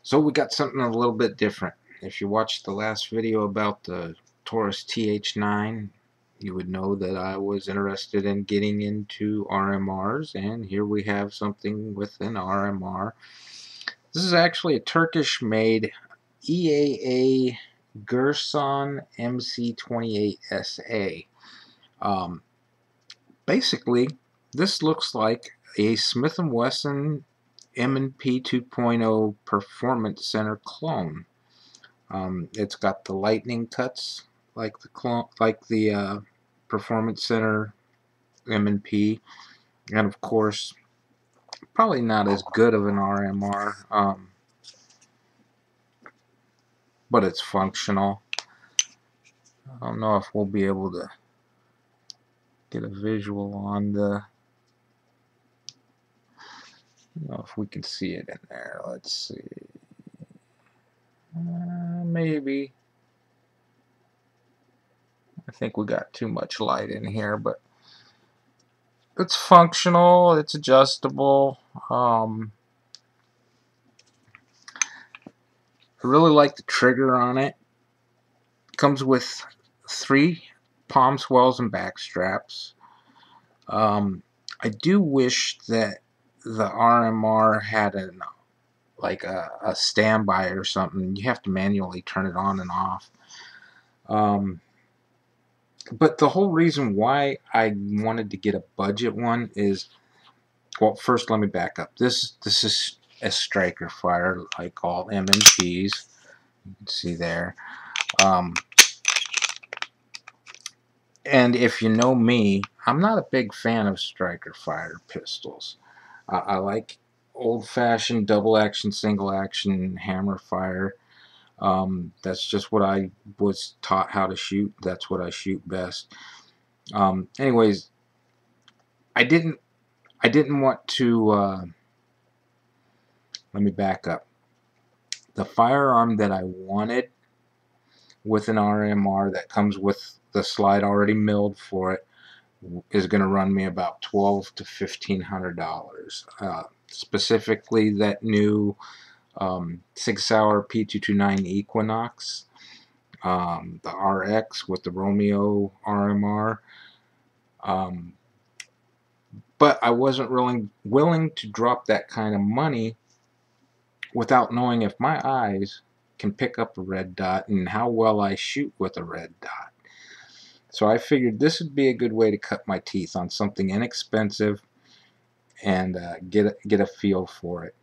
So we got something a little bit different. If you watched the last video about the Taurus TH9, you would know that I was interested in getting into RMRs, and here we have something with an RMR. This is actually a Turkish-made EAA Girsan MC28 SA. Basically, this looks like a Smith & Wesson M&P 2.0 Performance Center clone. It's got the lightning cuts like the Performance Center M&P, and of course, probably not as good of an RMR, but it's functional. I don't know if we'll be able to get a visual on the. I don't know if we can see it in there. Let's see. Maybe. I think we got too much light in here, but it's functional. It's adjustable. I really like the trigger on it. Comes with 3 palm swells and back straps. I do wish that the RMR had a standby or something. You have to manually turn it on and off. But the whole reason why I wanted to get a budget one is, well, first let me back up. This is a striker fire like all M&Ps. You can see there. And if you know me, I'm not a big fan of striker fire pistols. I like old-fashioned double action, single action hammer fire. That's just what I was taught how to shoot. That's what I shoot best. Anyways, I didn't want to. Let me back up. The firearm that I wanted with an RMR that comes with the slide already milled for it is going to run me about $1,200 to $1,500. Specifically, that new 6-hour P229 Equinox, the RX with the Romeo RMR. But I wasn't really willing to drop that kind of money without knowing if my eyes can pick up a red dot and how well I shoot with a red dot. So I figured this would be a good way to cut my teeth on something inexpensive and get a feel for it.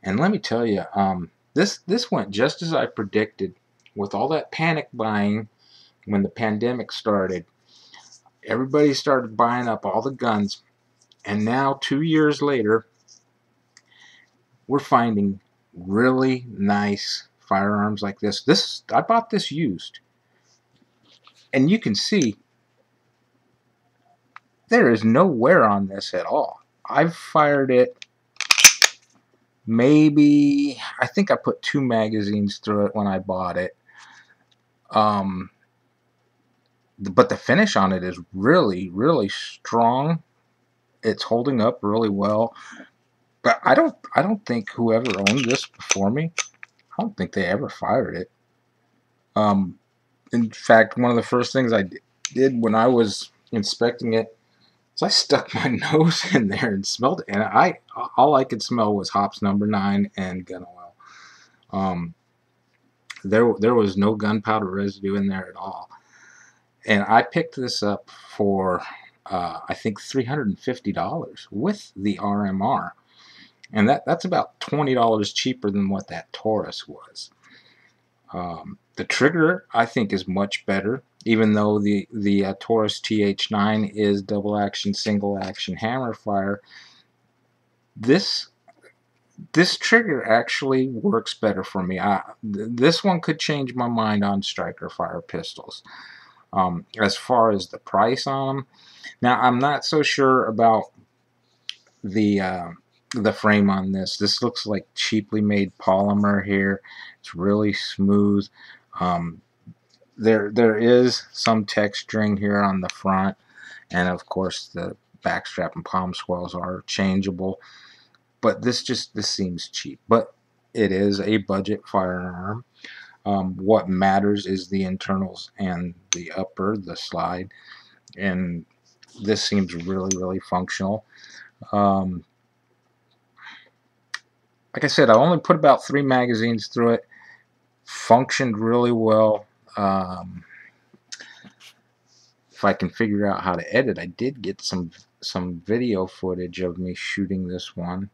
And let me tell you, this went just as I predicted. With all that panic buying when the pandemic started, everybody started buying up all the guns, and now 2 years later, we're finding really nice firearms like this. I bought this used, and you can see there is no wear on this at all. I've fired it maybe, I think I put 2 magazines through it when I bought it. But the finish on it is really, really strong. It's holding up really well. But I don't think whoever owned this before me, I don't think they ever fired it. In fact, one of the first things I did when I was inspecting it is I stuck my nose in there and smelled it, and all I could smell was hops number 9 and gun oil. There was no gunpowder residue in there at all. And I picked this up for I think $350 with the RMR, and that's about $20 cheaper than what that Taurus was. The trigger, I think, is much better, even though the Taurus TH9 is double action, single action hammer fire. This trigger actually works better for me. This one could change my mind on striker fire pistols. As far as the price on them, now I'm not so sure about the frame on this. This looks like cheaply made polymer here. It's really smooth. There is some texturing here on the front, and of course the backstrap and palm swells are changeable. But this seems cheap. But it is a budget firearm. What matters is the internals and the upper, the slide, and this seems really functional. Like I said, I only put about 3 magazines through it. Functioned really well. If I can figure out how to edit, I did get some video footage of me shooting this one,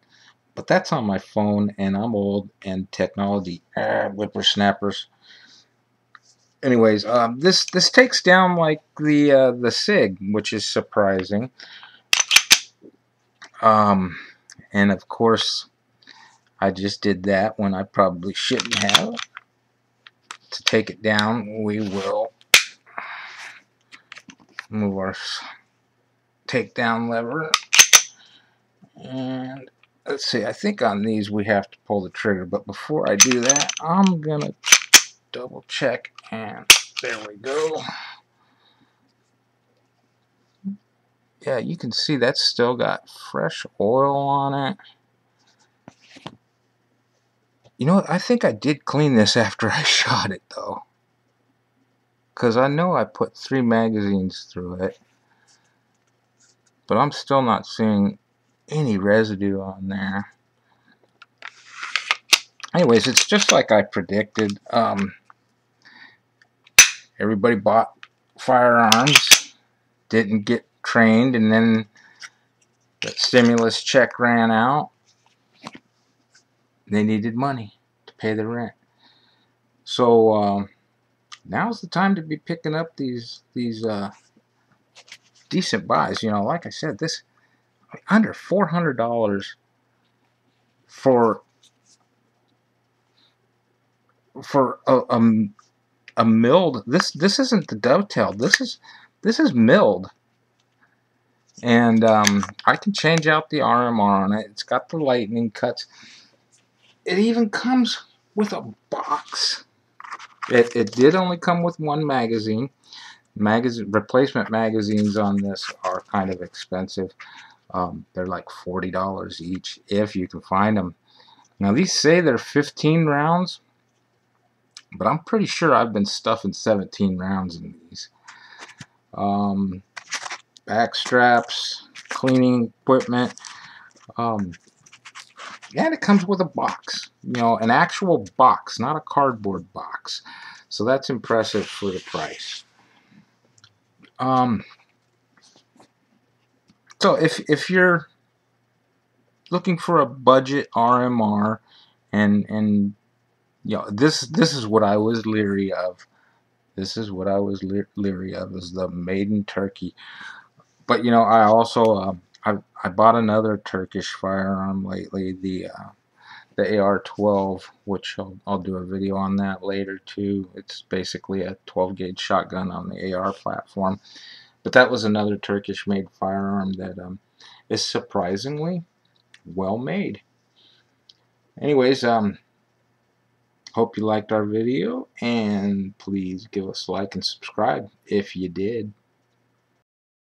but that's on my phone, and I'm old, and technology whippersnappers. Anyways, this takes down like the SIG, which is surprising. And of course, I just did that when I probably shouldn't have. To take it down, we will move our takedown lever, and let's see, I think on these we have to pull the trigger, but before I do that, I'm gonna double check, and there we go. Yeah, you can see that's still got fresh oil on it. You know what, I think I did clean this after I shot it though, because I know I put 3 magazines through it, but I'm still not seeing any residue on there. Anyways, it's just like I predicted. Everybody bought firearms, didn't get trained, and then the stimulus check ran out. They needed money to pay the rent. So now's the time to be picking up these decent buys. You know, like I said, this under $400 for a milled. This isn't the dovetail. This is milled, and I can change out the RMR on it. It's got the lightning cuts. It even comes with a box. It did only come with 1 magazine. Replacement magazines on this are kind of expensive. They're like $40 each if you can find them. Now these say they're 15 rounds, but I'm pretty sure I've been stuffing 17 rounds in these. Back straps, cleaning equipment. And it comes with a box, you know, an actual box, not a cardboard box. So that's impressive for the price. So if you're looking for a budget RMR, and you know, this is what I was leery of. This is what I was leery of, is the made in Turkey. But you know, I also I bought another Turkish firearm lately, the AR-12, which I'll do a video on that later too. It's basically a 12 gauge shotgun on the AR platform. But that was another Turkish made firearm that is surprisingly well made. Anyways, hope you liked our video, and please give us a like and subscribe if you did.